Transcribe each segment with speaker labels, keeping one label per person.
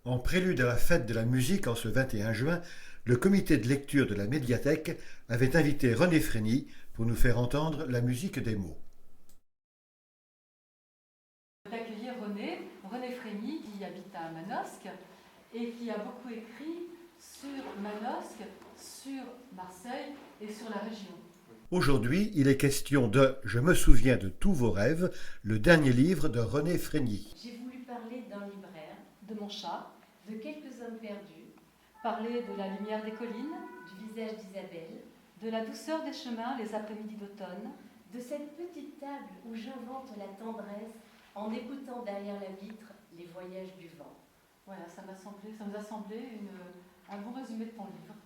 Speaker 1: En prélude à la fête de la musique en ce 21 juin, le comité de lecture de la médiathèque avait invité René Frény pour nous faire entendre la musique des mots.
Speaker 2: D'accueillir René Frény, qui habite à Manosque et qui a beaucoup écrit sur Manosque, sur Marseille et sur la région.
Speaker 1: Aujourd'hui, il est question de Je me souviens de tous vos rêves, le dernier livre de René Frény.
Speaker 3: J'ai voulu parler d'un libraire,
Speaker 2: De mon chat,
Speaker 3: de quelques hommes perdus,
Speaker 2: parler de la lumière des collines,
Speaker 3: du visage d'Isabelle,
Speaker 2: de la douceur des chemins les après-midi d'automne,
Speaker 3: de cette petite table où j'invente la tendresse en écoutant derrière la vitre les voyages du vent.
Speaker 2: Voilà, ça nous a semblé un bon résumé de ton livre.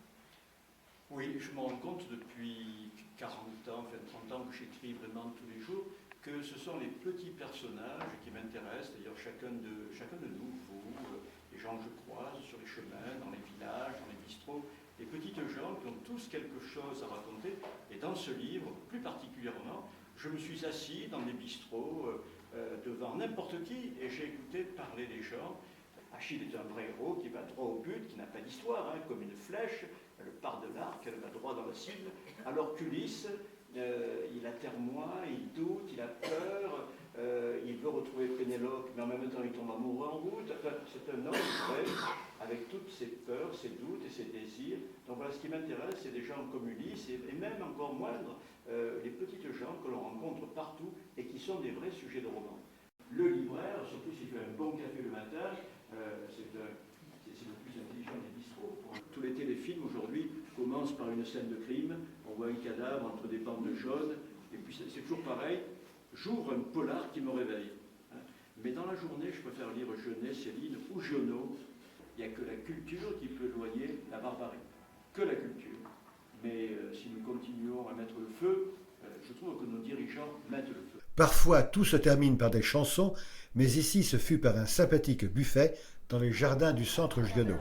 Speaker 4: Oui, je me rends compte depuis 40 ans, enfin 30 ans que j'écris vraiment tous les jours, que ce sont les petits personnages qui m'intéressent, d'ailleurs chacun de nous, vous, les gens que je croise sur les chemins, dans les villages, dans les bistrots, les petites gens qui ont tous quelque chose à raconter. Et dans ce livre, plus particulièrement, je me suis assis dans des bistrots devant n'importe qui et j'ai écouté parler les gens. Achille est un vrai héros qui va droit au but, qui n'a pas d'histoire, comme une flèche, elle part de l'arc, elle va droit dans la cible, alors qu'Ulysse, il atermoie, il doute, il a peur, il veut retrouver Pénélope, mais en même temps il tombe amoureux en route. Enfin, c'est un homme vrai, avec toutes ses peurs, ses doutes et ses désirs. Donc voilà, ce qui m'intéresse, c'est des gens comme Ulysse, et même encore moindre, les petites gens que l'on rencontre partout et qui sont des vrais sujets de roman. Le libraire, surtout s'il fait un bon café le matin, c'est le plus intelligent des bistrots. Tout l'été, les films aujourd'hui commencent par une scène de crime, on voit un cadavre entre des bandes jaunes, et puis c'est toujours pareil, j'ouvre un polar qui me réveille. Mais dans la journée, je préfère lire Genet, Céline ou Giono. Il n'y a que la culture qui peut éloigner la barbarie. Que la culture. Mais si nous continuons à mettre le feu, je trouve que nos dirigeants mettent le feu.
Speaker 1: Parfois, tout se termine par des chansons, mais ici ce fut par un sympathique buffet dans les jardins du centre Giono.